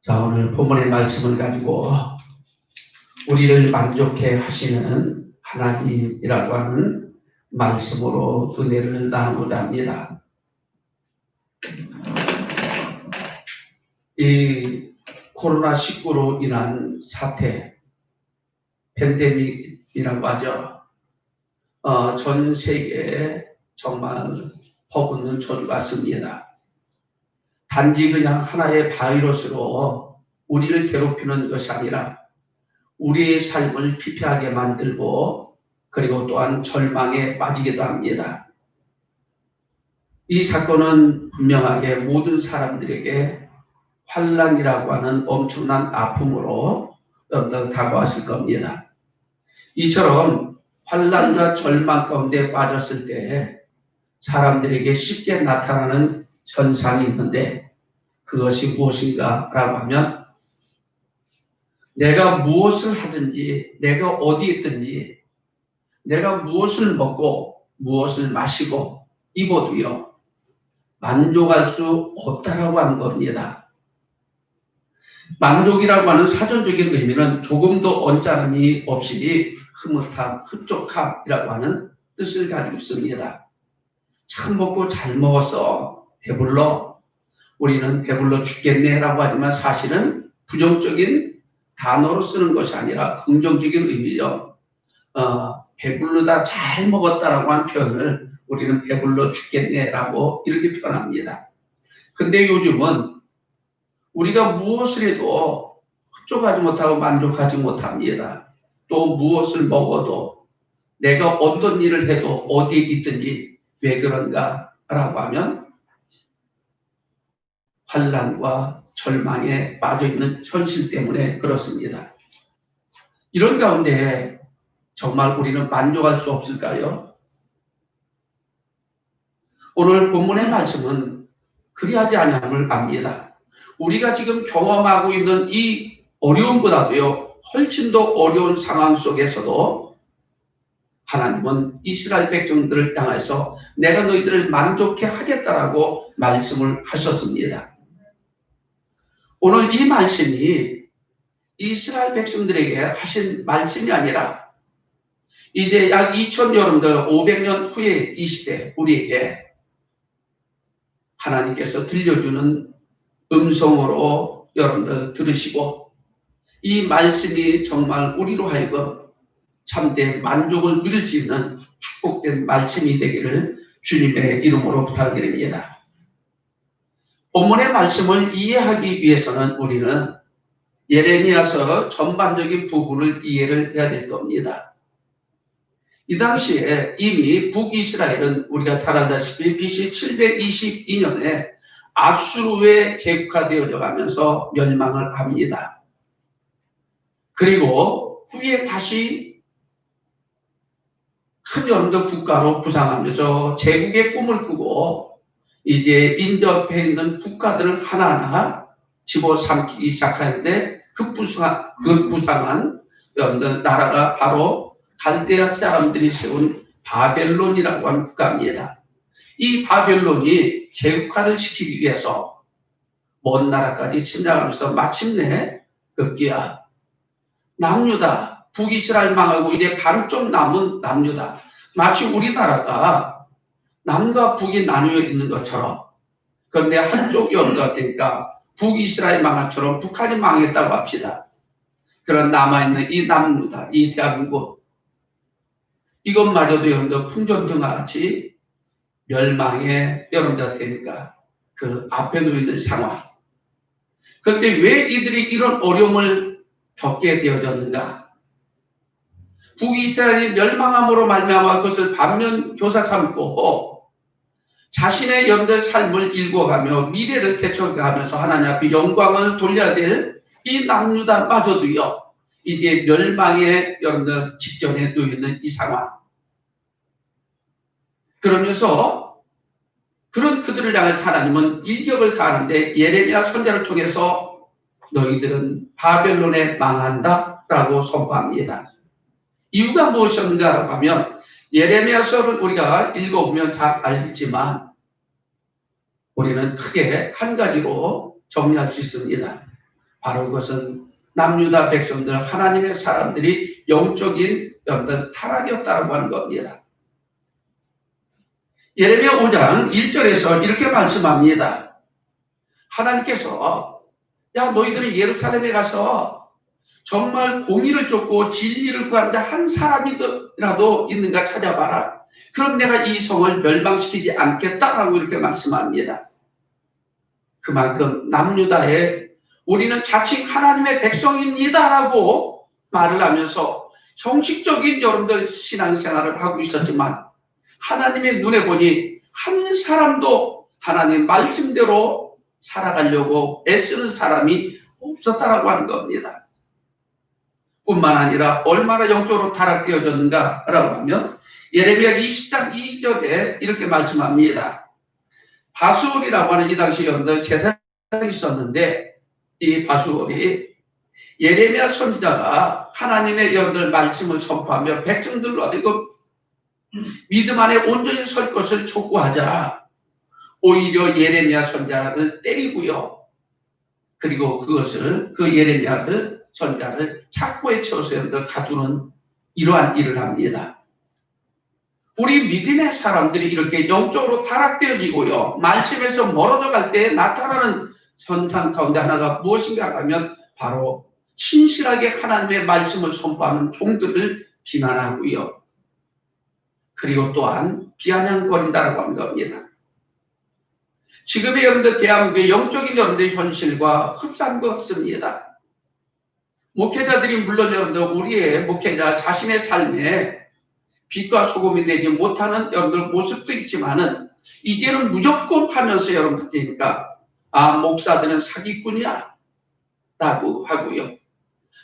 자, 오늘 본문의 말씀을 가지고 우리를 만족해 하시는 하나님이라고 하는 말씀으로 은혜를 나누고자 합니다. 이 코로나19로 인한 사태, 팬데믹이라고 하죠. 전 세계에 정말 퍼붓는 전 같습니다. 단지 그냥 하나의 바이러스로 우리를 괴롭히는 것이 아니라 우리의 삶을 피폐하게 만들고 그리고 또한 절망에 빠지기도 합니다. 이 사건은 분명하게 모든 사람들에게 환난이라고 하는 엄청난 아픔으로 다가왔을 겁니다. 이처럼 환난과 절망 가운데 빠졌을 때 사람들에게 쉽게 나타나는 현상이 있는데 그것이 무엇인가라고 하면 내가 무엇을 하든지 내가 어디 있든지 내가 무엇을 먹고 무엇을 마시고 입어도요 만족할 수 없다라고 하는 겁니다. 만족이라고 하는 사전적인 의미는 조금도 언짢음이 없이 흐뭇함, 흡족함이라고 하는 뜻을 가지고 있습니다. 참 먹고 잘 먹었어. 배불러. 우리는 배불러 죽겠네라고 하지만 사실은 부정적인 단어로 쓰는 것이 아니라 긍정적인 의미죠. 배불르다 잘 먹었다라고 하는 표현을 우리는 배불러 죽겠네라고 이렇게 표현합니다. 근데 요즘은 우리가 무엇을 해도 흡족하지 못하고 만족하지 못합니다. 또 무엇을 먹어도 내가 어떤 일을 해도 어디에 있든지 왜 그런가라고 하면 환난과 절망에 빠져있는 현실 때문에 그렇습니다. 이런 가운데 정말 우리는 만족할 수 없을까요? 오늘 본문의 말씀은 그리하지 아니함을 압니다. 우리가 지금 경험하고 있는 이 어려움보다도요 훨씬 더 어려운 상황 속에서도 하나님은 이스라엘 백성들을 향해서 내가 너희들을 만족해 하겠다라고 말씀을 하셨습니다. 오늘 이 말씀이 이스라엘 백성들에게 하신 말씀이 아니라 이제 약 2000여름들 500년 후에 이 시대 우리에게 하나님께서 들려주는 음성으로 여러분들 들으시고 이 말씀이 정말 우리로 하여금 참된 만족을 누릴 수 있는 축복된 말씀이 되기를 주님의 이름으로 부탁드립니다. 본문의 말씀을 이해하기 위해서는 우리는 예레미야서 전반적인 부분을 이해를 해야 될 겁니다. 이 당시에 이미 북이스라엘은 우리가 잘 알다시피 BC 722년에 아수르에 제국화되어져 가면서 멸망을 합니다. 그리고 후에 다시 큰 여러 국가로 부상하면서 제국의 꿈을 꾸고 이제 인접해 있는 국가들을 하나하나 집어삼키기 시작하는데 그 부상한 나라가 바로 갈대아 사람들이 세운 바벨론이라고 하는 국가입니다. 이 바벨론이 제국화를 시키기 위해서 먼 나라까지 침략하면서 마침내 급기야 남유다 북이스라엘 망하고 이제 반쪽 남은 남유다 마치 우리나라가 남과 북이 나뉘어 있는 것처럼 그런데 한쪽이 없어지니까 북이스라엘 망할처럼 북한이 망했다고 합시다. 그런 남아있는 이 남유다 이 대한민국 이것마저도 여러분들 풍전등과 같이 멸망에 여러분들 되니까 그 앞에 놓여있는 상황. 그런데 왜 이들이 이런 어려움을 겪게 되어졌는가? 북이스라엘이 멸망함으로 말미암아 그것을 반면 교사 삼고 자신의 여러분들 삶을 일궈가며 미래를 개척하면서 하나님 앞에 영광을 돌려야 될 이 남유다마저도요 이게 멸망의 여러분들 직전에 놓여있는 이 상황. 그러면서 그런 그들을 향해서 하나님은 일격을 가하는데 예레미야 선지자를 통해서 너희들은 바벨론에 망한다 라고 선포합니다. 이유가 무엇이었는가라고 하면 예레미야서를 우리가 읽어보면 잘 알겠지만 우리는 크게 한 가지로 정리할 수 있습니다. 바로 그것은 남유다 백성들, 하나님의 사람들이 영적인 어떤 타락이었다고 하는 겁니다. 예레미야 5장 1절에서 이렇게 말씀합니다. 하나님께서 야 너희들은 예루살렘에 가서 정말 공의를 쫓고 진리를 구하는데 한 사람이라도 있는가 찾아봐라. 그럼 내가 이 성을 멸망시키지 않겠다라고 이렇게 말씀합니다. 그만큼 남유다에 우리는 자칭 하나님의 백성입니다라고 말을 하면서 정식적인 여러분들 신앙생활을 하고 있었지만 하나님의 눈에 보니 한 사람도 하나님 말씀대로 살아가려고 애쓰는 사람이 없었다라고 하는 겁니다. 뿐만 아니라 얼마나 영적으로 타락되어졌는가라고 하면 예레미야 20장 2절에 이렇게 말씀합니다. 바수올이라고 하는 이 당시 여러분들 제사장이 있었는데 이 바수올이 예레미야 선지자가 하나님의 여러분들 말씀을 선포하며 백성들로 하여금 믿음 안에 온전히 설 것을 촉구하자 오히려 예레미야 선지자를 때리고요. 그리고 그것을 그 예레미야를 선지자를 착고에 채워서 여러분들 가두는 이러한 일을 합니다. 우리 믿음의 사람들이 이렇게 영적으로 타락되어지고요. 말씀에서 멀어져 갈 때 나타나는 현상 가운데 하나가 무엇인가 하면 바로 신실하게 하나님의 말씀을 선포하는 종들을 비난하고요. 그리고 또한 비아냥거린다라고 하는 겁니다. 지금의 여러분들 대한민국의 영적인 여러분들의 현실과 흡사한 것 같습니다. 목회자들이 물론 여러분들 우리의 목회자 자신의 삶에 빛과 소금이 되지 못하는 여러분들 모습도 있지만은 이제는 무조건 하면서 여러분들 되니까 아 목사들은 사기꾼이야 라고 하고요.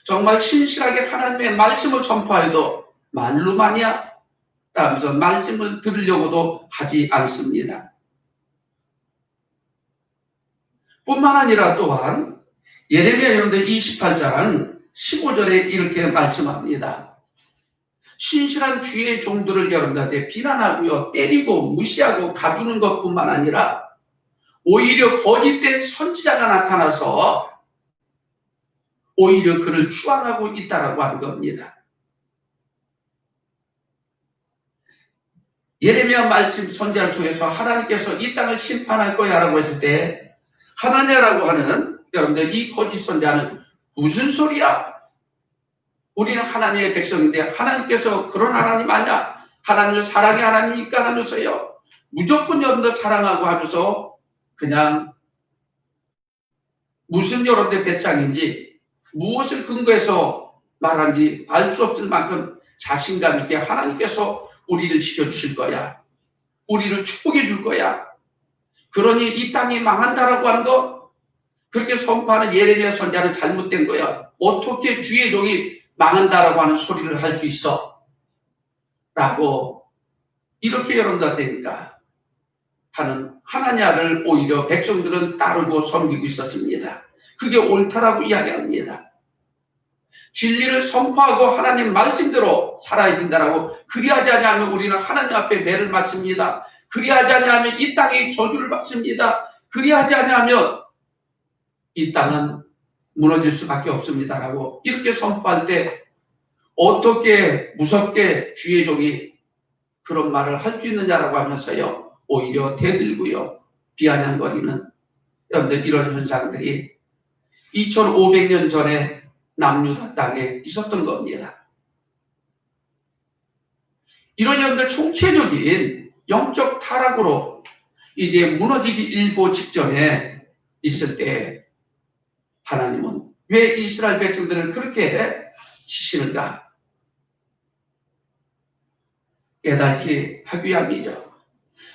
정말 신실하게 하나님의 말씀을 선포해도 말로만이야 라면서 말씀을 들으려고도 하지 않습니다. 뿐만 아니라 또한 예레미야 여러분들 28장 15절에 이렇게 말씀합니다. 신실한 주의 종들을 여러분들한테 비난하고요. 때리고 무시하고 가두는 것뿐만 아니라 오히려 거짓된 선지자가 나타나서 오히려 그를 추앙하고 있다라고 하는 겁니다. 예레미야 말씀 선지자를 통해서 하나님께서 이 땅을 심판할 거야라고 했을 때 하나냐라고 하는 여러분들 이 거짓 선지자는 무슨 소리야? 우리는 하나님의 백성인데 하나님께서 그런 하나님 아니야? 하나님을 사랑의 하나님이니까 하면서요. 무조건 여러분들 사랑하고 하면서 그냥 무슨 여러분들 배짱인지 무엇을 근거해서 말하는지 알 수 없을 만큼 자신감 있게 하나님께서 우리를 지켜주실 거야. 우리를 축복해 줄 거야. 그러니 이 땅이 망한다라고 하는 거 그렇게 선포하는 예레미야 선지자는 잘못된 거야. 어떻게 주의 종이 망한다라고 하는 소리를 할 수 있어? 라고 이렇게 여러분들한테니까 하는 하나냐를 오히려 백성들은 따르고 섬기고 있었습니다. 그게 옳다라고 이야기합니다. 진리를 선포하고 하나님 말씀대로 살아야 된다라고 그리하지 않으면 우리는 하나님 앞에 매를 맞습니다. 그리하지 않으면 이 땅에 저주를 받습니다. 그리하지 않으면 이 땅은 무너질 수밖에 없습니다라고 이렇게 선포할 때 어떻게 무섭게 주의 종이 그런 말을 할 수 있느냐라고 하면서요. 오히려 대들고요. 비아냥거리는 여러분들 이런 현상들이 2500년 전에 남유다 땅에 있었던 겁니다. 이런 여러분들 총체적인 영적 타락으로 이제 무너지기 일보 직전에 있을 때 하나님은 왜 이스라엘 백성들을 그렇게 치시는가? 깨닫기 하기 위함이죠.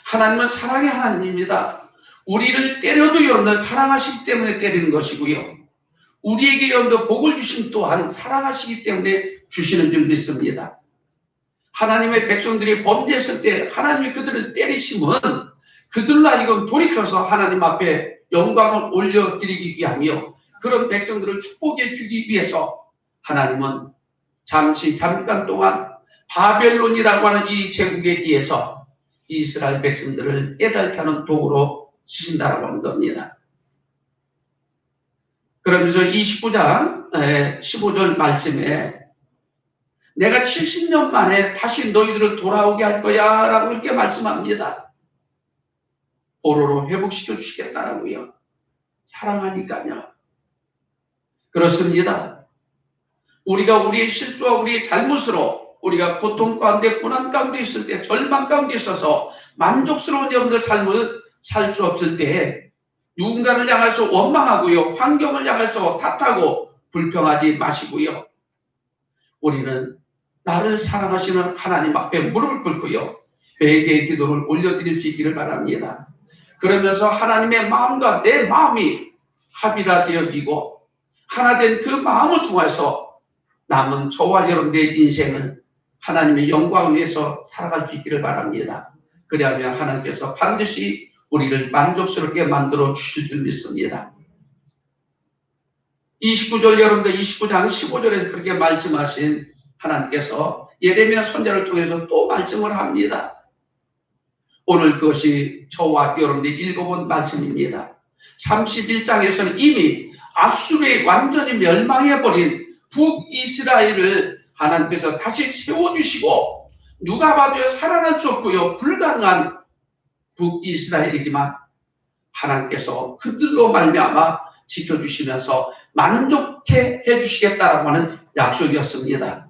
하나님은 사랑의 하나님입니다. 우리를 때려도 여러분들 사랑하시기 때문에 때리는 것이고요. 우리에게 여러분들 복을 주신 또한 사랑하시기 때문에 주시는 줄 믿습니다. 하나님의 백성들이 범죄했을 때 하나님이 그들을 때리시면 그들로 하여금 돌이켜서 하나님 앞에 영광을 올려드리기 위하며 그런 백성들을 축복해 주기 위해서 하나님은 잠깐 동안 바벨론이라고 하는 이 제국에 의해서 이스라엘 백성들을 깨닫게 하는 도구로 쓰신다라고 하는 겁니다. 그러면서 29장 15절 말씀에 내가 70년 만에 다시 너희들을 돌아오게 할 거야 라고 이렇게 말씀합니다. 보로로 회복시켜 주시겠다라고요. 사랑하니까요. 그렇습니다. 우리가 우리의 실수와 우리의 잘못으로 우리가 고통 가운데 고난 가운데 있을 때 절망 가운데 있어서 만족스러운 여러분들 삶을 살 수 없을 때 누군가를 향해서 원망하고요. 환경을 향해서 탓하고 불평하지 마시고요. 우리는 나를 사랑하시는 하나님 앞에 무릎을 꿇고요. 회개의 기도를 올려드릴 수 있기를 바랍니다. 그러면서 하나님의 마음과 내 마음이 합의가 되어지고 하나 된 그 마음을 통해서 남은 저와 여러분의 인생을 하나님의 영광을 위해서 살아갈 수 있기를 바랍니다. 그리하면 하나님께서 반드시 우리를 만족스럽게 만들어 주실 줄 믿습니다. 29절 여러분들 29장 15절에서 그렇게 말씀하신 하나님께서 예레미야 선지자를 통해서 또 말씀을 합니다. 오늘 그것이 저와 여러분들이 읽어본 말씀입니다. 31장에서는 이미 아수르에 완전히 멸망해버린 북이스라엘을 하나님께서 다시 세워주시고 누가 봐도 살아날 수 없고요. 불가능한 북이스라엘이지만 하나님께서 그들로 말미암아 지켜주시면서 만족해 해주시겠다라고 하는 약속이었습니다.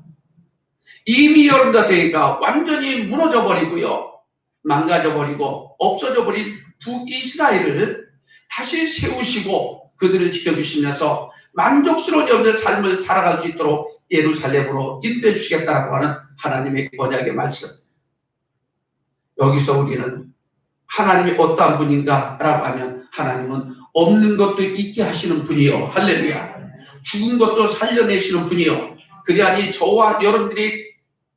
이미 여러분들에게가 완전히 무너져버리고요. 망가져버리고 없어져버린 북이스라엘을 다시 세우시고 그들을 지켜주시면서 만족스러운 여러분의 삶을 살아갈 수 있도록 예루살렘으로 인도해 주시겠다라고 하는 하나님의 언약의 말씀. 여기서 우리는 하나님이 어떠한 분인가라고 하면 하나님은 없는 것도 있게 하시는 분이요. 할렐루야. 죽은 것도 살려내시는 분이요. 그리하니 저와 여러분들이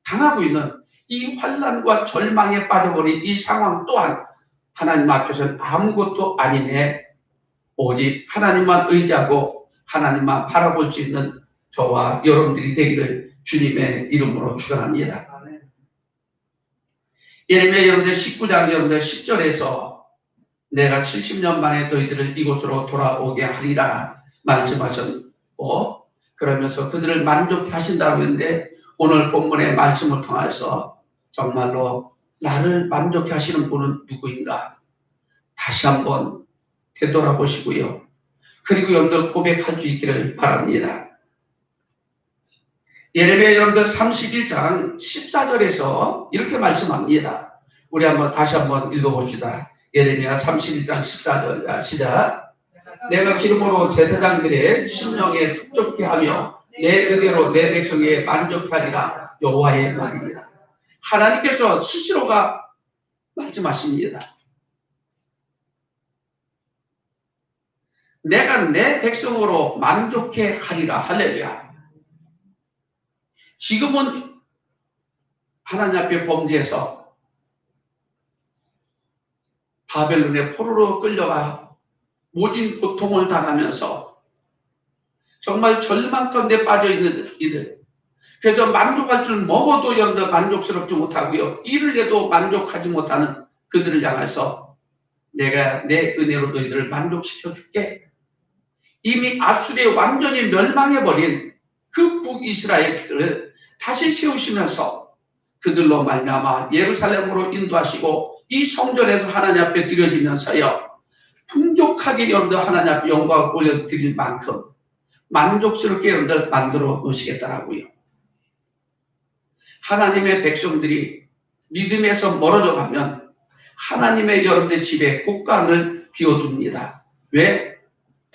당하고 있는 이 환난과 절망에 빠져버린 이 상황 또한 하나님 앞에서는 아무것도 아니네. 오직 하나님만 의지하고 하나님만 바라볼 수 있는 저와 여러분들이 되기를 주님의 이름으로 축원합니다. 예레미야 여러분들 19장 여러분들 10절에서 내가 70년 만에 너희들을 이곳으로 돌아오게 하리라 말씀하셨고 그러면서 그들을 만족해 하신다고 했는데 오늘 본문의 말씀을 통해서 정말로 나를 만족해 하시는 분은 누구인가 다시 한번 되돌아보시고요. 그리고 여러분들 고백할 수 있기를 바랍니다. 예레미야 여러분들 31장 14절에서 이렇게 말씀합니다. 우리 한번 다시 한번 읽어봅시다. 예레미야 31장 14절 시작. 내가 기름으로 제사장들의 심령에 흡족해 하며 내 그대로 내 백성에 만족하리라 여호와의 말입니다. 하나님께서 스스로가 말씀하십니다. 내가 내 백성으로 만족해 하리라. 할렐루야. 지금은 하나님 앞에 범죄해서 바벨론의 포로로 끌려가 모진 고통을 당하면서 정말 절망 가운데 빠져있는 이들. 그래서 만족할 줄 먹어도 여러분들 만족스럽지 못하고요. 일을 해도 만족하지 못하는 그들을 향해서 내가 내 은혜로 너희들을 만족시켜 줄게. 이미 아수르에 완전히 멸망해버린 그 북이스라엘을 다시 세우시면서 그들로 말미암아 예루살렘으로 인도하시고 이 성전에서 하나님 앞에 드려지면서요. 풍족하게 여러분들 하나님 앞에 영광을 올려드릴 만큼 만족스럽게 여러분들 만들어 놓으시겠다라고요. 하나님의 백성들이 믿음에서 멀어져 가면 하나님의 여러분의 집에 곳간을 비워둡니다. 왜?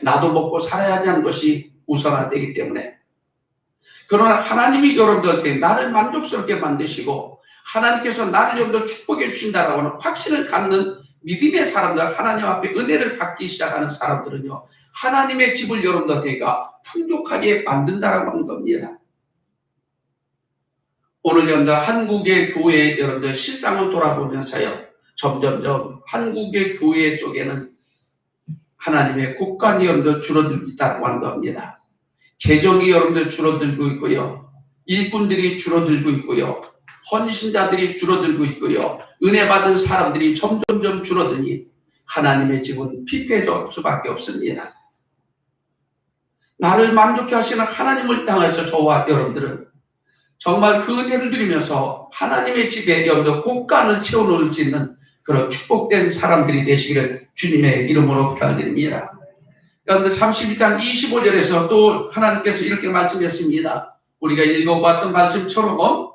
나도 먹고 살아야지 하는 것이 우선화되기 때문에. 그러나 하나님이 여러분들한테 나를 만족스럽게 만드시고 하나님께서 나를 여러분들 축복해 주신다라고 하는 확신을 갖는 믿음의 사람들, 하나님 앞에 은혜를 받기 시작하는 사람들은요. 하나님의 집을 여러분들한테가 풍족하게 만든다라고 하는 겁니다. 오늘 여러분들 한국의 교회 여러분들 실상을 돌아보면서요. 점점점 한국의 교회 속에는 하나님의 곳간이 여러분들 줄어들고 있다고 하는 겁니다. 재정이 여러분들 줄어들고 있고요. 일꾼들이 줄어들고 있고요. 헌신자들이 줄어들고 있고요. 은혜 받은 사람들이 점점점 줄어드니 하나님의 집은 피폐해질 수밖에 없습니다. 나를 만족해 하시는 하나님을 향해서 저와 여러분들은 정말 그 은혜를 누리면서 하나님의 집에 여러분들 곳간을 채워놓을 수 있는 그런 축복된 사람들이 되시기를 주님의 이름으로 축원드립니다. 여러분들 32장 25절에서 또 하나님께서 이렇게 말씀했습니다. 우리가 읽어봤던 말씀처럼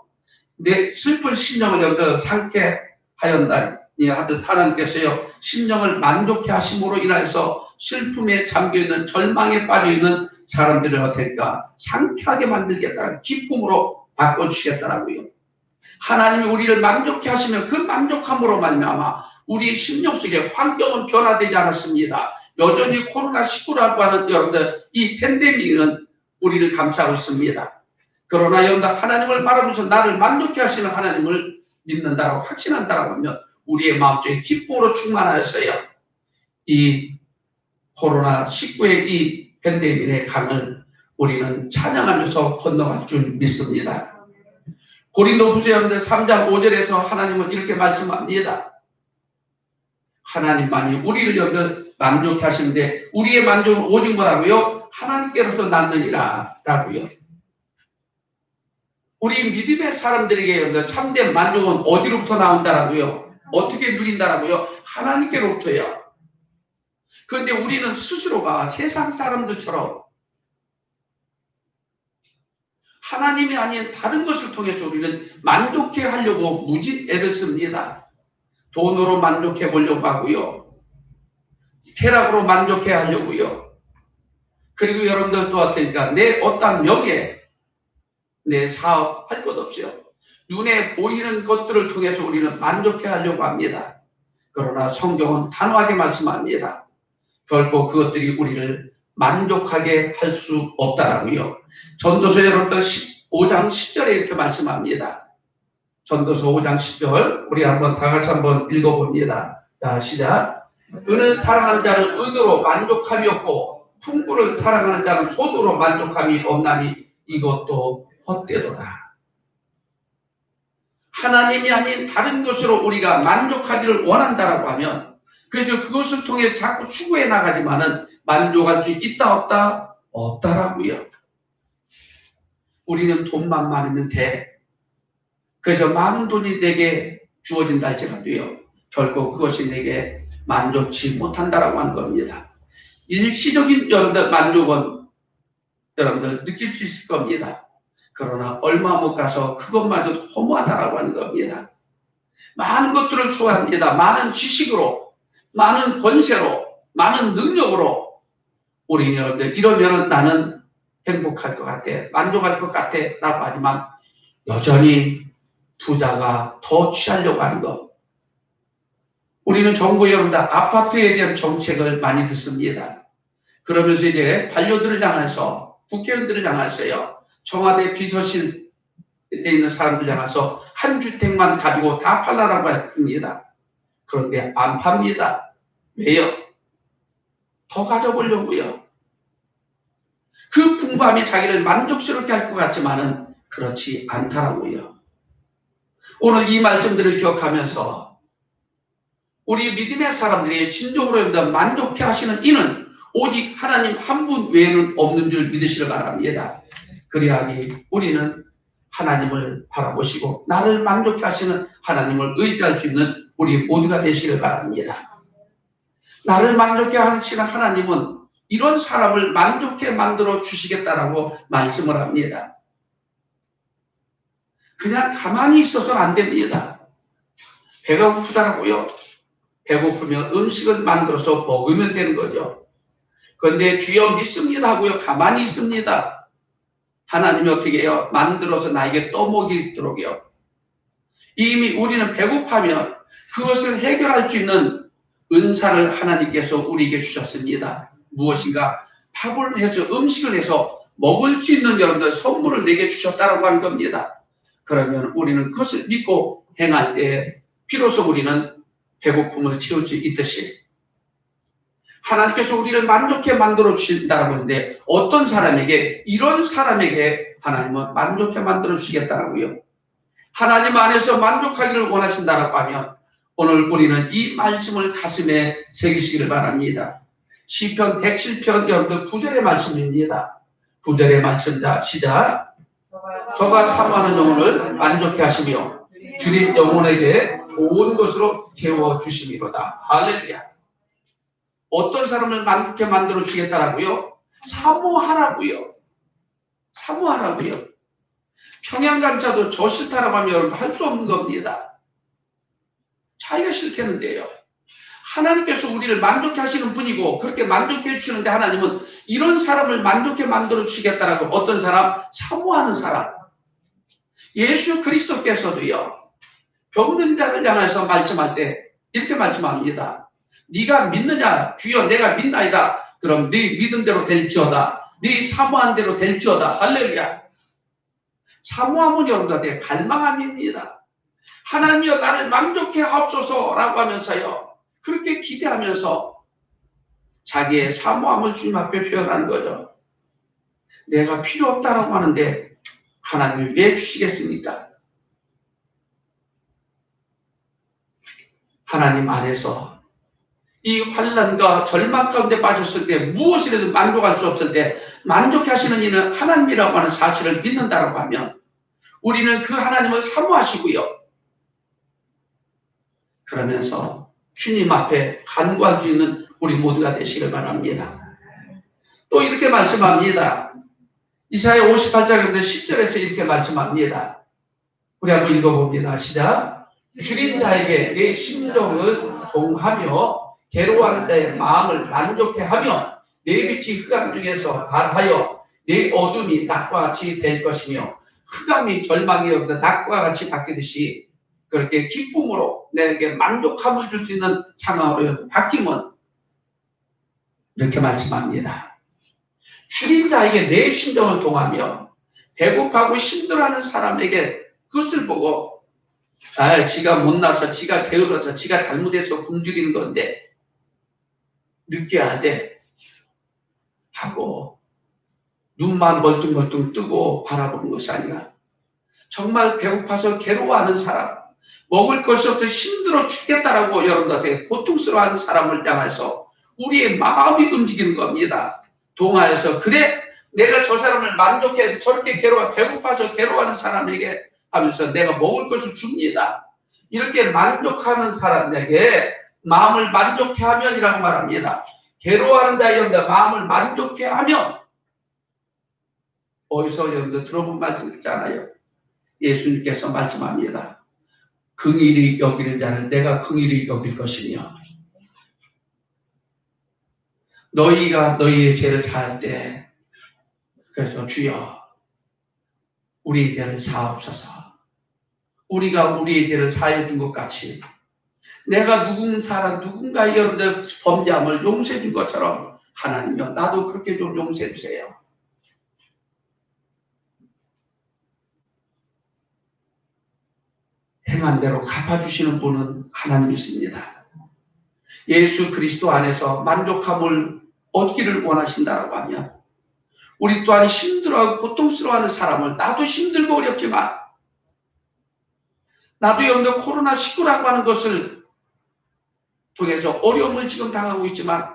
내 슬픈 심령을 여러분들 상쾌 하였나니 하듯 하나님께서요 심령을 만족해 하심으로 인해서 슬픔에 잠겨있는 절망에 빠져있는 사람들을 어떨까 상쾌하게 만들겠다는 기쁨으로 바꿔주시겠다라고요. 하나님이 우리를 만족해 하시면 그 만족함으로 말미암아 우리 심령 속에 환경은 변화되지 않았습니다. 여전히 코로나19라고 하는 여러분들 이 팬데믹은 우리를 감싸고 있습니다. 그러나 여러분들 하나님을 바라보면서 나를 만족해 하시는 하나님을 믿는다라고 확신한다라고 하면 우리의 마음속에 기쁨으로 충만하여서요. 이 코로나19의 이 팬데믹의 강을 우리는 찬양하면서 건너갈 줄 믿습니다. 고린도후서 여러분들 3장 5절에서 하나님은 이렇게 말씀합니다. 하나님만이 우리를 여러분들 만족해 하시는데 우리의 만족은 오직 뭐라고요? 하나님께로서 낳느니라 라고요. 우리 믿음의 사람들에게 여러분들 참된 만족은 어디로부터 나온다라고요? 어떻게 누린다라고요? 하나님께로부터요. 그런데 우리는 스스로가 세상 사람들처럼 하나님이 아닌 다른 것을 통해서 우리는 만족해 하려고 무진 애를 씁니다. 돈으로 만족해 보려고 하고요. 쾌락으로 만족해 하려고요. 그리고 여러분들 또 어떠니까 내 어떤 명예, 내 사업 할 것 없어요. 눈에 보이는 것들을 통해서 우리는 만족해 하려고 합니다. 그러나 성경은 단호하게 말씀합니다. 결코 그것들이 우리를 만족하게 할 수 없다라고요. 전도서 여러분들 5장 10절에 이렇게 말씀합니다. 전도서 5장 10절 우리 한번 다 같이 한번 읽어봅니다. 자, 시작. 은을 사랑하는 자는 은으로 만족함이 없고 풍부를 사랑하는 자는 소도로 만족함이 없나니 이것도 헛되도다. 하나님이 아닌 다른 것으로 우리가 만족하기를 원한다라고 하면 그래서 그것을 통해 자꾸 추구해 나가지만은 만족할 수 있다 없다? 없다라고요. 우리는 돈만 많으면 돼. 그래서 많은 돈이 내게 주어진다 할지라도요. 결국 그것이 내게 만족치 못한다라고 하는 겁니다. 일시적인 여러분들 만족은 여러분들 느낄 수 있을 겁니다. 그러나 얼마 못 가서 그것마저 허무하다라고 하는 겁니다. 많은 것들을 좋아합니다. 많은 지식으로, 많은 권세로, 많은 능력으로 우리 여러분들 이러면 나는 행복할 것 같아, 만족할 것 같아 라고 하지만 여전히 부자가 더 취하려고 하는 것. 우리는 정부 여러분들 아파트에 대한 정책을 많이 듣습니다. 그러면서 이제 반려들을 향해서 국회의원들을 향해서요. 청와대 비서실에 있는 사람들 향해서 한 주택만 가지고 다 팔라라고 합니다. 그런데 안 팝니다. 왜요? 더 가져보려고요. 그 풍부함이 자기를 만족스럽게 할 것 같지만은 그렇지 않다라고요. 오늘 이 말씀들을 기억하면서 우리 믿음의 사람들이 진정으로 만족해 하시는 이는 오직 하나님 한 분 외에는 없는 줄 믿으시길 바랍니다. 그리하니 우리는 하나님을 바라보시고 나를 만족해 하시는 하나님을 의지할 수 있는 우리 모두가 되시길 바랍니다. 나를 만족해 하시는 하나님은 이런 사람을 만족해 만들어 주시겠다라고 말씀을 합니다. 그냥 가만히 있어서는 안 됩니다. 배가 고프다라고요. 배고프면 음식을 만들어서 먹으면 되는 거죠. 그런데 주여 믿습니다 하고요. 가만히 있습니다. 하나님이 어떻게 해요? 만들어서 나에게 떠먹이도록요. 이미 우리는 배고파면 그것을 해결할 수 있는 은사를 하나님께서 우리에게 주셨습니다. 무엇인가 밥을 해서 음식을 해서 먹을 수 있는 여러분들 선물을 내게 주셨다라고 하는 겁니다. 그러면 우리는 그것을 믿고 행할 때 비로소 우리는 배고픔을 채울 수 있듯이 하나님께서 우리를 만족해 만들어 주신다고 하는데 어떤 사람에게 이런 사람에게 하나님은 만족해 만들어 주시겠다라고요. 하나님 안에서 만족하기를 원하신다라고 하면 오늘 우리는 이 말씀을 가슴에 새기시기를 바랍니다. 시편 107편 여러분들 9절의 말씀입니다. 9절의 말씀자 시작. 저가 사모하는 영혼을 만족해 하시며 주님 영혼에게 좋은 것으로 채워주심이로다. 할렐루야. 어떤 사람을 만족해 만들어 주시겠다라고요? 사모하라고요. 사모하라고요. 평양감사도 저 싫다라고 하면 할 수 없는 겁니다. 자기가 싫겠는데요. 하나님께서 우리를 만족해 하시는 분이고 그렇게 만족해 주시는데 하나님은 이런 사람을 만족해 만들어 주시겠다라고. 어떤 사람? 사모하는 사람. 예수 그리스도께서도요. 병든 자를 향해서 말씀할 때 이렇게 말씀합니다. 네가 믿느냐? 주여 내가 믿나이다. 그럼 네 믿음대로 될지어다. 네 사모한 대로 될지어다. 할렐루야. 사모함은 여러분들한테 갈망함입니다. 하나님이여 나를 만족해 하옵소서라고 하면서요. 그렇게 기대하면서 자기의 사모함을 주님 앞에 표현하는 거죠. 내가 필요 없다라고 하는데 하나님이 왜 주시겠습니까? 하나님 안에서 이 환난과 절망 가운데 빠졌을 때 무엇이라도 만족할 수 없을 때 만족해 하시는 이는 하나님이라고 하는 사실을 믿는다라고 하면 우리는 그 하나님을 사모하시고요. 그러면서 주님 앞에 간구할 수 있는 우리 모두가 되시길 바랍니다. 또 이렇게 말씀합니다. 이사야 58장 10절에서 이렇게 말씀합니다. 우리 한번 읽어봅니다. 시작. 줄인 자에게 내 심정을 동하며 괴로워하는 자의 마음을 만족해 하며 내 빛이 흑암 중에서 발하여 내 어둠이 낮과 같이 될 것이며 흑암이 절망이 없는 낮과 같이 바뀌듯이 그렇게 기쁨으로 내게 만족함을 줄 수 있는 상황으로 바뀌면 이렇게 말씀합니다. 줄인 자에게 내 심정을 동하며 배고파하고 힘들어하는 사람에게 그것을 보고 지가 못나서 지가 게을러서 지가 잘못해서 굶주리는 건데 느껴야 돼 하고 눈만 멀뚱멀뚱 뜨고 바라보는 것이 아니라 정말 배고파서 괴로워하는 사람, 먹을 것이 없어 힘들어 죽겠다라고 여러분들한테 고통스러워하는 사람을 향해서 우리의 마음이 움직이는 겁니다. 동화에서 그래 내가 저 사람을 만족해 저렇게 배고파서 괴로워하는 사람에게 하면서 내가 먹을 것을 줍니다. 이렇게 만족하는 사람에게 마음을 만족해 하면이라고 말합니다. 괴로워하는 자의 마음을 만족해 하면 어디서 여러분들 들어본 말씀 있잖아요. 예수님께서 말씀합니다. 긍휼히 여기는 자를 내가 긍휼히 여길 것이며 너희가 너희의 죄를 사할 때 그래서 주여 우리의 죄를 사옵소서. 우리가 우리의 죄를 사해 준 것 같이 내가 누군가의 여러분들 범죄함을 용서해 준 것처럼 하나님이여 나도 그렇게 좀 용서해 주세요. 행한 대로 갚아주시는 분은 하나님이십니다. 예수 그리스도 안에서 만족함을 얻기를 원하신다라고 하면 우리 또한 힘들어하고 고통스러워하는 사람을 나도 힘들고 어렵지만 나도 여러분들 코로나19라고 하는 것을 통해서 어려움을 지금 당하고 있지만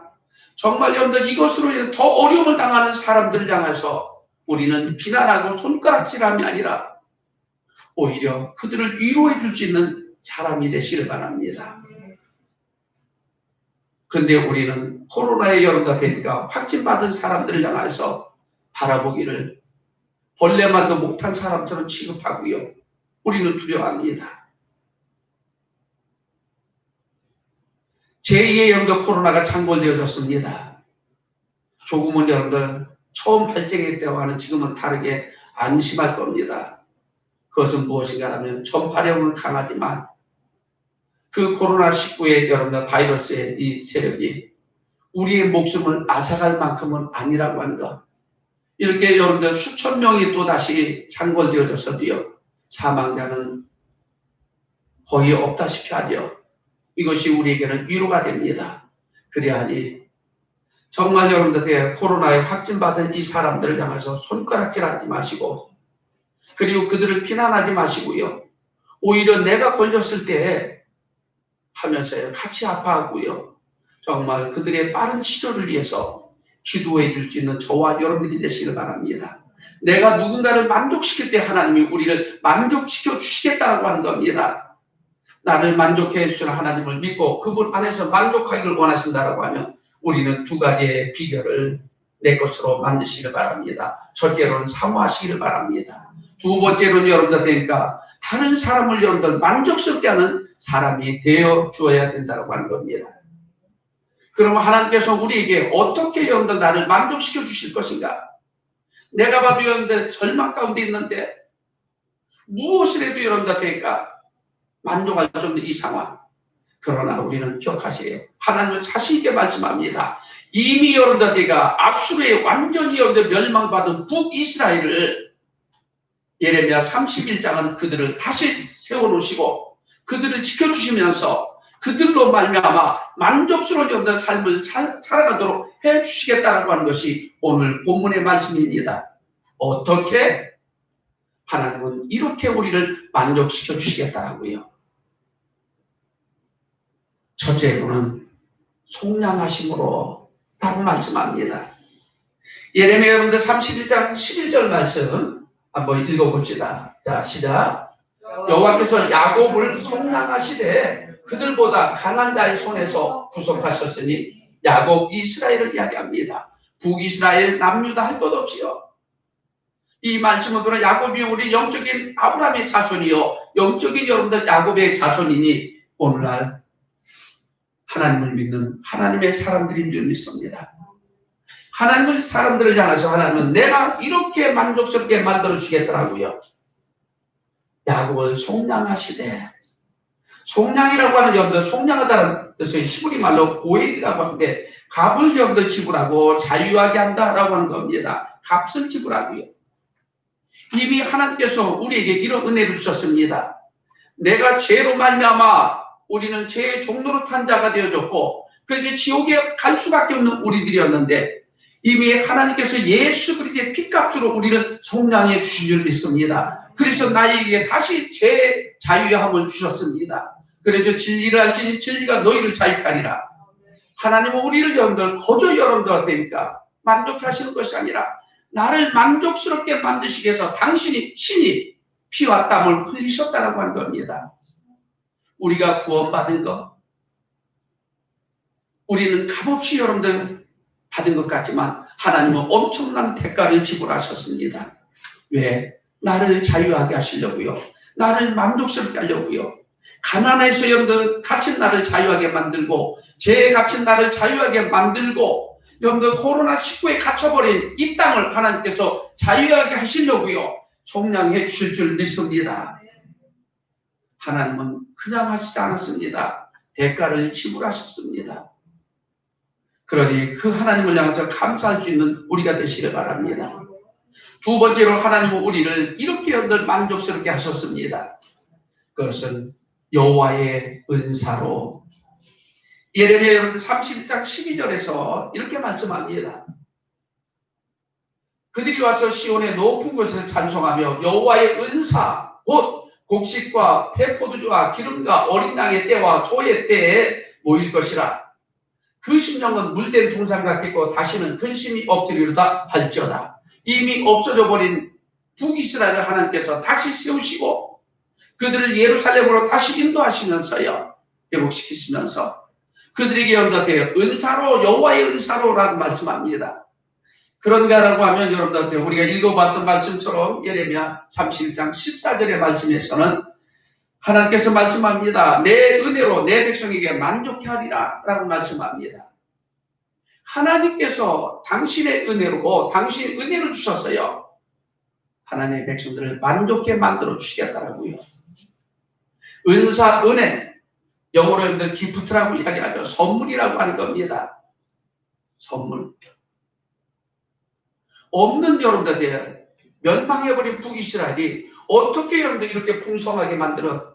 정말 여러분들 이것으로 더 어려움을 당하는 사람들을 향해서 우리는 비난하고 손가락질함이 아니라 오히려 그들을 위로해 줄 수 있는 사람이 되시길 바랍니다. 근데 우리는 코로나에 여름가 되니까 확진받은 사람들을 향해서 바라보기를 벌레만도 못한 사람처럼 취급하고요. 우리는 두려워합니다. 제2의 연도 코로나가 창궐되어졌습니다. 조금은 여러분들 처음 발생할 때와는 지금은 다르게 안심할 겁니다. 그것은 무엇인가 하면 전파력은 강하지만 그 코로나19의 여러분들 바이러스의 이 세력이 우리의 목숨을 앗아갈 만큼은 아니라고 하는 것. 이렇게 여러분들 수천 명이 또 다시 창궐되어져서도요. 사망자는 거의 없다시피 하죠. 이것이 우리에게는 위로가 됩니다. 그래야니 정말 여러분들에게 코로나에 확진받은 이 사람들을 향해서 손가락질하지 마시고 그리고 그들을 비난하지 마시고요. 오히려 내가 걸렸을 때 하면서요. 같이 아파하고요. 정말 그들의 빠른 치료를 위해서 기도해 줄 수 있는 저와 여러분들이 되시길 바랍니다. 내가 누군가를 만족시킬 때 하나님이 우리를 만족시켜 주시겠다고 하는 겁니다. 나를 만족해 주시는 하나님을 믿고 그분 안에서 만족하기를 원하신다라고 하면 우리는 두 가지의 비결을 내 것으로 만드시길 바랍니다. 첫째로는 사모하시기를 바랍니다. 두 번째로는 여러분들 되니까 다른 사람을 여러분들 만족스럽게 하는 사람이 되어 주어야 된다고 하는 겁니다. 그러면 하나님께서 우리에게 어떻게 여러분들 나를 만족시켜 주실 것인가? 내가 봐도 여러분들 절망 가운데 있는데 무엇을 해도 여러분들 되니까 만족할 수 없는 이 상황. 그러나 우리는 기억하세요. 하나님은 자신 있게 말씀합니다. 이미 여러분들과 압수르에 완전히 여러분들 멸망받은 북이스라엘을 예레미야 31장은 그들을 다시 세워놓으시고 그들을 지켜주시면서 그들로 말미암아 만족스러운 여러분들 삶을 살아가도록 해주시겠다라고 하는 것이 오늘 본문의 말씀입니다. 어떻게? 하나님은 이렇게 우리를 만족시켜 주시겠다라고요. 첫째로는 속량하심으로 라고 말씀합니다. 예레미야 여러분들 31장 11절 말씀 한번 읽어봅시다. 자, 시작. 여호와께서 야곱을 속량하시되 그들보다 강한 자의 손에서 구속하셨으니 야곱 이스라엘을 이야기합니다. 북이스라엘 남유다 할 것 없이요. 이 말씀을 들어 야곱이 우리 영적인 아브라함의 자손이요 영적인 여러분들 야곱의 자손이니 오늘날 하나님을 믿는 하나님의 사람들인 줄 믿습니다. 하나님의 사람들을 향해서 하나님은 내가 이렇게 만족스럽게 만들어주겠더라고요. 야곱을 속량하시되, 속량이라고 하는 여러분들 속량하다는 뜻은 히브리 말로 고엘이라고 하는데 값을 여러분들 지불하고 자유하게 한다라고 하는 겁니다. 값을 지불하고요. 이미 하나님께서 우리에게 이런 은혜를 주셨습니다. 내가 죄로 말미암아 우리는 죄의 종로로 탄 자가 되어졌고 그래서 지옥에 갈 수밖에 없는 우리들이었는데 이미 하나님께서 예수 그리스도의 피값으로 우리를 속량해 주신 줄 믿습니다. 그래서 나에게 다시 죄 자유함을 주셨습니다. 그래서 진리를 알지니 진리가 너희를 자유하리라. 하나님은 우리를 여러분들 거저 여러분들한테니까 만족해 하시는 것이 아니라 나를 만족스럽게 만드시기 위해서 당신이 친히 피와 땀을 흘리셨다라고 하는 겁니다. 우리가 구원받은 것, 우리는 값없이 여러분들 받은 것 같지만 하나님은 엄청난 대가를 지불하셨습니다. 왜? 나를 자유하게 하시려고요. 나를 만족스럽게 하려고요. 가난해서 여러분들 갇힌 나를 자유하게 만들고 죄에 갇힌 나를 자유하게 만들고 여러분들 코로나19에 갇혀버린 이 땅을 하나님께서 자유하게 하시려고요. 속량해 주실 줄 믿습니다. 하나님은 그냥 하시지 않았습니다. 대가를 지불하셨습니다. 그러니 그 하나님을 향해서 감사할 수 있는 우리가 되시길 바랍니다. 두 번째로 하나님은 우리를 이렇게 여러분들 만족스럽게 하셨습니다. 그것은 여호와의 은사로. 예레미야 여러분들 31장 12절에서 이렇게 말씀합니다. 그들이 와서 시온의 높은 곳에서 찬송하며 여호와의 은사 곧 곡식과 배포도주와 기름과 어린 양의 때와 소의 때에 모일 것이라. 그 심령은 물된 동상 같겠고 다시는 근심이 없으리로다 할지어다. 이미 없어져 버린 북이스라엘을 하나님께서 다시 세우시고 그들을 예루살렘으로 다시 인도하시면서요. 회복시키시면서 그들에게 연답해요. 은사로 여호와의 은사로라고 말씀합니다. 그런가라고 하면 여러분들한테 우리가 읽어봤던 말씀처럼 예레미야 31장 14절의 말씀에서는 하나님께서 말씀합니다. 내 은혜로 내 백성에게 만족해 하리라 라고 말씀합니다. 하나님께서 당신의 은혜로 당신의 은혜를 주셨어요. 하나님의 백성들을 만족해 만들어 주시겠다라고요. 은사, 은혜, 영어로 여러분들 기프트라고 이야기하죠. 선물이라고 하는 겁니다. 선물. 없는 여러분들 멸망해버린 북이스라엘이 어떻게 여러분들 이렇게 풍성하게 만들어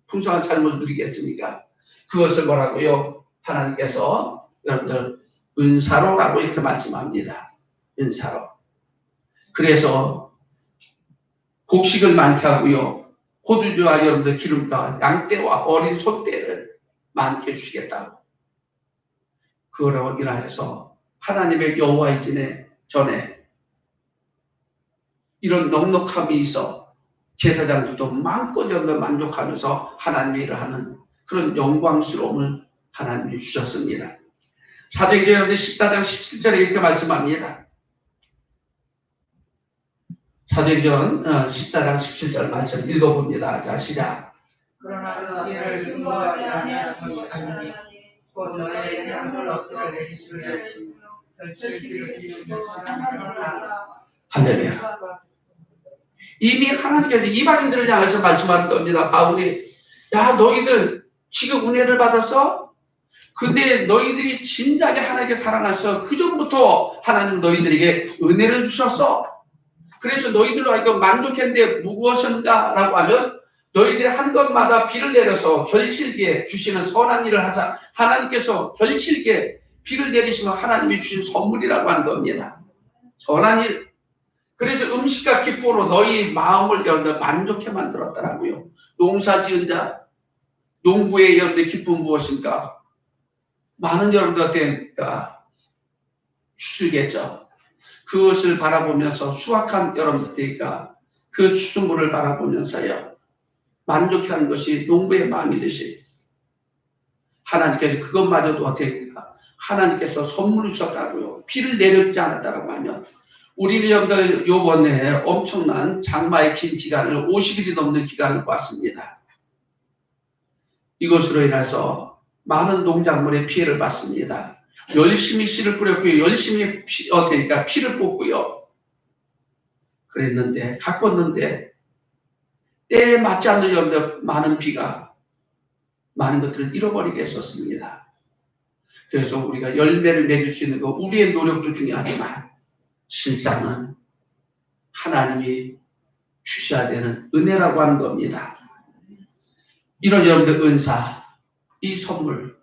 풍성한 삶을 누리겠습니까? 그것을 뭐라고요? 하나님께서 여러분들 은사로라고 이렇게 말씀합니다. 은사로. 그래서 곡식을 많게 하고요. 포도주와 여러분들 기름과 양떼와 어린 소떼를 많게 주시겠다고. 그러로 인하여서 하나님의 여호와이전에 전에 이런 넉넉함이 있어 제사장들도 마음껏 만족하면서 하나님의 일을 하는 그런 영광스러움을 하나님이 주셨습니다. 사도행전 14장 17절에 이렇게 말씀합니다. 사도행전 14장 17절 말씀 읽어봅니다. 자, 시작. 그러나 이를 증거하지 아니하시니 곧 너희에게 한물 없이를 내리시려 결실을 이루며 할렐루야. 이미 하나님께서 이방인들을 향해서 말씀하는 겁니다. 바울이, 야, 너희들 지금 은혜를 받았어? 근데 너희들이 진작에 하나님께 사랑하셔서 그 전부터 하나님 너희들에게 은혜를 주셨어. 그래서 너희들로 하여금 만족했는데 무엇인가 라고 하면 너희들이 한 것마다 비를 내려서 결실기에 주시는 선한 일을 하자. 하나님께서 결실기에 비를 내리시면 하나님이 주신 선물이라고 하는 겁니다. 선한 일. 그래서 음식과 기쁨으로 너희 마음을 여러분들 만족해 만들었더라고요. 농사 지은 자, 농부의 여러분들 기쁨 무엇인가? 많은 여러분들한테 추수겠죠. 그것을 바라보면서 수확한 여러분들이니까 그 추수물을 바라보면서요. 만족해하는 것이 농부의 마음이듯이 하나님께서 그것마저도 어떻게 하나님께서 선물을 주셨다고요. 비를 내려주지 않았다고 하면 우리는 여러분들 요번에 엄청난 장마의 긴 기간을 50일이 넘는 기간을 봤습니다. 이것으로 인해서 많은 농작물의 피해를 봤습니다. 열심히 씨를 뿌렸고요. 열심히 피를 뽑고요. 그랬는데 가꿨는데 때에 맞지 않는 여러분들 많은 비가 많은 것들을 잃어버리게 했었습니다. 그래서 우리가 열매를 맺을 수 있는 거 우리의 노력도 중요하지만 실상은 하나님이 주셔야 되는 은혜라고 하는 겁니다. 이런 여러분들 은사, 이 선물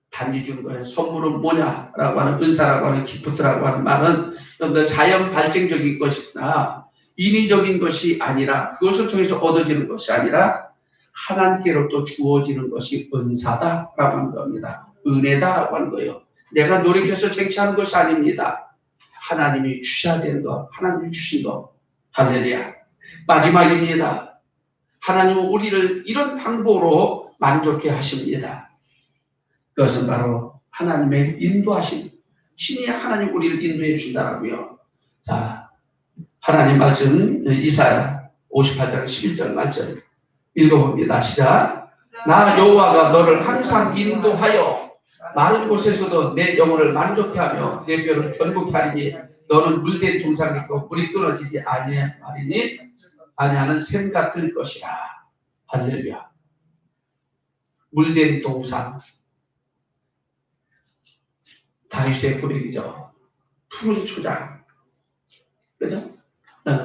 단지 준 거예요. 선물은 뭐냐라고 하는 은사라고 하는 기프트라고 하는 말은 여러분들 자연 발생적인 것이나 인위적인 것이 아니라 그것을 통해서 얻어지는 것이 아니라 하나님께로부터 주어지는 것이 은사다라고 하는 겁니다. 은혜다라고 하는 거예요. 내가 노력해서 쟁취하는 것이 아닙니다. 하나님이 주셔야 되는 것, 하나님이 주신 것. 할렐루야. 마지막입니다. 하나님은 우리를 이런 방법으로 만족해 하십니다. 그것은 바로 하나님의 인도하심. 신이 하나님 우리를 인도해 주신다라고요. 자, 하나님 말씀 이사야 58장 11절 말씀 읽어봅니다. 시작. 나 여호와가 너를 항상 인도하여 마른 곳에서도 내 영혼을 만족해 하며 내 뼈를 견고케 하리니 너는 물된 동상 있고 물이 끊어지지 아니하는 샘 같을 것이라. 할렐루야. 물된 동상. 다윗의 고백이죠. 푸른 초장. 그죠?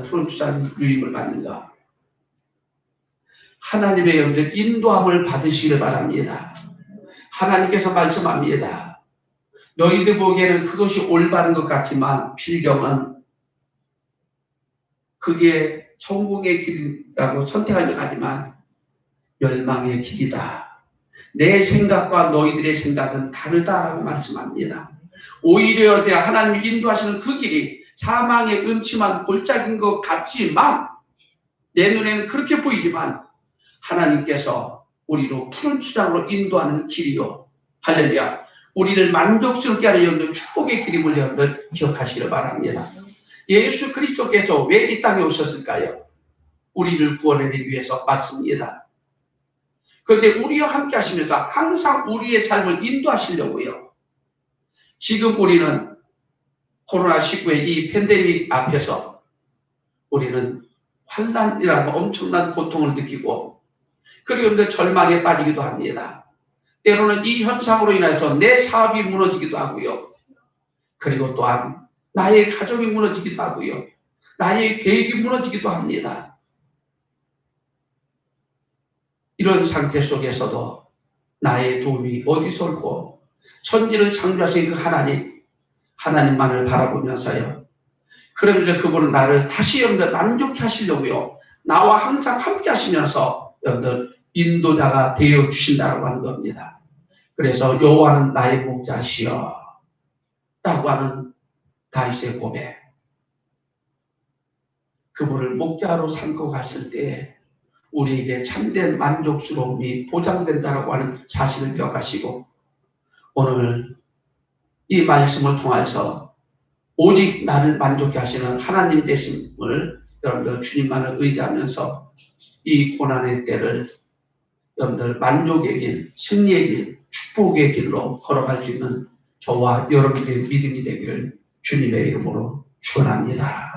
푸른 초장 유임을 받는가. 하나님의 여러분들 인도함을 받으시기를 바랍니다. 하나님께서 말씀합니다. 너희들 보기에는 그것이 올바른 것 같지만 필경은 그게 성공의 길이라고 선택하려고 하지만 멸망의 길이다. 내 생각과 너희들의 생각은 다르다라고 말씀합니다. 오히려 하나님이 인도하시는 그 길이 사망의 음침한 골짜기인 것 같지만 내 눈에는 그렇게 보이지만 하나님께서 우리로 푸른 추장으로 인도하는 길이요. 할렐루야. 우리를 만족스럽게 하는 여러분들 축복의 길임을 여러분들 기억하시길 바랍니다. 예수 그리스도께서 왜 이 땅에 오셨을까요? 우리를 구원하기 위해서 맞습니다. 그런데 우리와 함께 하시면서 항상 우리의 삶을 인도하시려고요. 지금 우리는 코로나19의 이 팬데믹 앞에서 우리는 환난이라는 엄청난 고통을 느끼고 그리고 절망에 빠지기도 합니다. 때로는 이 현상으로 인해서 내 사업이 무너지기도 하고요. 그리고 또한 나의 가정이 무너지기도 하고요. 나의 계획이 무너지기도 합니다. 이런 상태 속에서도 나의 도움이 어디서 올고 천지를 창조하신 그 하나님만을 바라보면서요. 그러면서 그분은 나를 다시 여러분들 만족해 하시려고요. 나와 항상 함께 하시면서 여러분들 인도자가 되어 주신다고 하는 겁니다. 그래서 여호와는 나의 목자시여 라고 하는 다윗의 고백. 그분을 목자로 삼고 갔을 때 우리에게 참된 만족스러움이 보장된다라고 하는 사실을 기억하시고, 오늘 이 말씀을 통해서 오직 나를 만족케 하시는 하나님 되심을 여러분들 주님만을 의지하면서 이 고난의 때를 여러분들 만족의 길, 승리의 길, 축복의 길로 걸어갈 수 있는 저와 여러분들의 믿음이 되기를 주님의 이름으로 축원합니다.